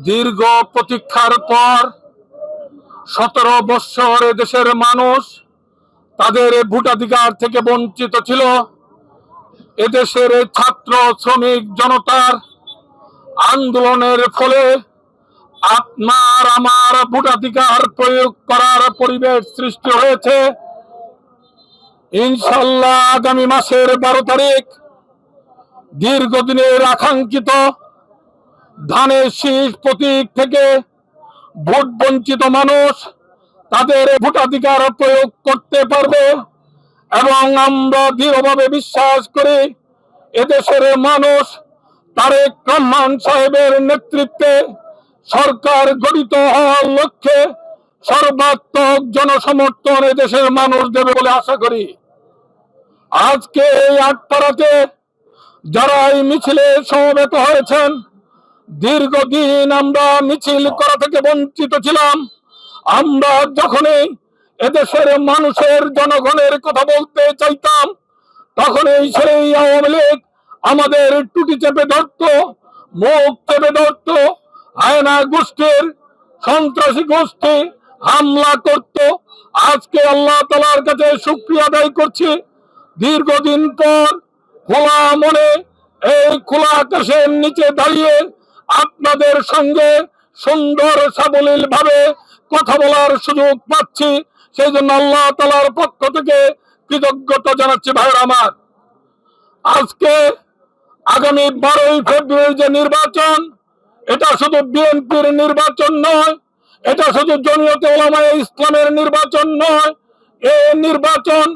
দীর্ঘ প্রতীক্ষার পর 17 বৎসর দেশের মানুষ তাদের ভোটাধিকার থেকে বঞ্চিত ছিল। এদেশের ছাত্র শ্রমিক জনতার আন্দোলনের ফলে আপনার আমার ভোটাধিকার প্রয়োগ করার পরিবেশ সৃষ্টি হয়েছে। ইনশাল্লাহ আগামী মাসের 12 তারিখ দীর্ঘদিনের আকাঙ্ক্ষিত ধানের শীষ প্রতীক থেকে ভোট বঞ্চিত মানুষ তাদের ভোটাধিকার প্রয়োগ করতে পারবে এবং আমরা দৃঢ়ভাবে বিশ্বাস করি এদেশের মানুষ তারেক রহমান সাহেবের নেতৃত্বে সরকার গঠিত হওয়ার লক্ষ্যে সর্বাত্মক জনসমর্থন এদেশের মানুষ দেবে বলে আশা করি। আজকে এই আটপাড়াতে যারা এই মিছিলে সমবেত হয়েছেন, দীর্ঘদিন আমরা মিছিল করা থেকে বঞ্চিত ছিলাম। আমরা যখনই এদেশের মানুষের জনগণের কথা বলতে চাইতাম তখনই সেই আওয়ামী লীগ আমাদের টুটি চেপে ধরত, মুখ চেপে ধরত, আয়না গোষ্ঠীর সন্ত্রাসী গোষ্ঠী হামলা করত। আজকে আল্লাহ তাআলার কাছে শুকরিয়া আদায় করছি, দীর্ঘদিন পর খোলা মনে এই খোলা আকাশের নিচে দাঁড়িয়ে আপনাদের সঙ্গে সুন্দর সাবলীল ভাবে কথা বলার সুযোগ পাচ্ছি। সেই জন্য আল্লাহ তাআলার পক্ষ থেকে কৃতজ্ঞতা জানাচ্ছি। ভাইরা আমার, আজকে আগামী 12ই ফেব্রুয়ারি যে নির্বাচন, এটা শুধু বিএনপির নির্বাচন নয়, এটা শুধু জমিয়তে উলামায়ে ইসলামের নির্বাচন নয়, এই নির্বাচন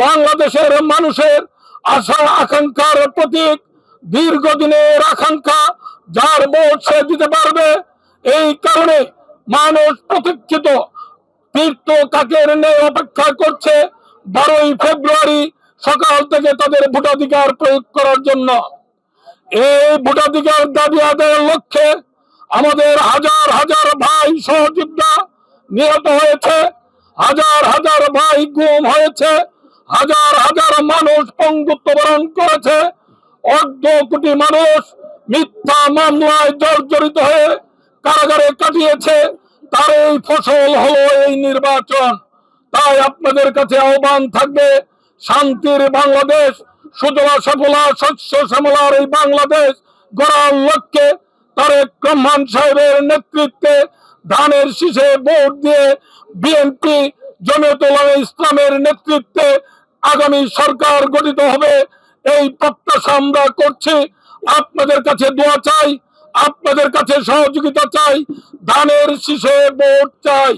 বাংলাদেশের মানুষের আশা আকাঙ্ক্ষার প্রতীক। দীর্ঘদিনের আকাঙ্ক্ষা, যার ভোট সে দিতে পারবে। এই কারণে মানুষ প্রতীক্ষিত তীর্থ কাকের ন্যায় অপেক্ষা করছে 12ই ফেব্রুয়ারি সকাল থেকে তাদের ভোটাধিকার প্রয়োগ করার জন্য। এই ভোটাধিকার দাবি আদায়ের লক্ষ্যে আমাদের হাজার হাজার ভাই সহযোদ্ধা নিহত হয়েছে, হাজার হাজার ভাই গুম হয়েছে, হাজার হাজার মানুষ পঙ্গুত্ব বরণ করেছে, অর্ধ কোটি মানুষ মিথ্যা মামলায় জর্জরিত হয়ে কারাগারে কাটিয়েছে। তার এই ফসল হলো এই নির্বাচন। তাই আপনাদের কাছে আহ্বান থাকবে, শান্তির বাংলাদেশ, সুজলা সফলা শস্য শ্যামলার এই বাংলাদেশ গড়ার লক্ষ্যে তারেক রহমান সাহেবের নেতৃত্বে ধানের শীষে ভোট দিয়ে বিএনপি জমিয়তে উলামায়ে ইসলামের নেতৃত্বে আগামী সরকার গঠিত হবে, এই প্রত্যাশা আমরা করছি। আপনাদের কাছে দোয়া চাই, আপনাদের কাছে সহযোগিতা চাই, ধানের শীষে ভোট চাই।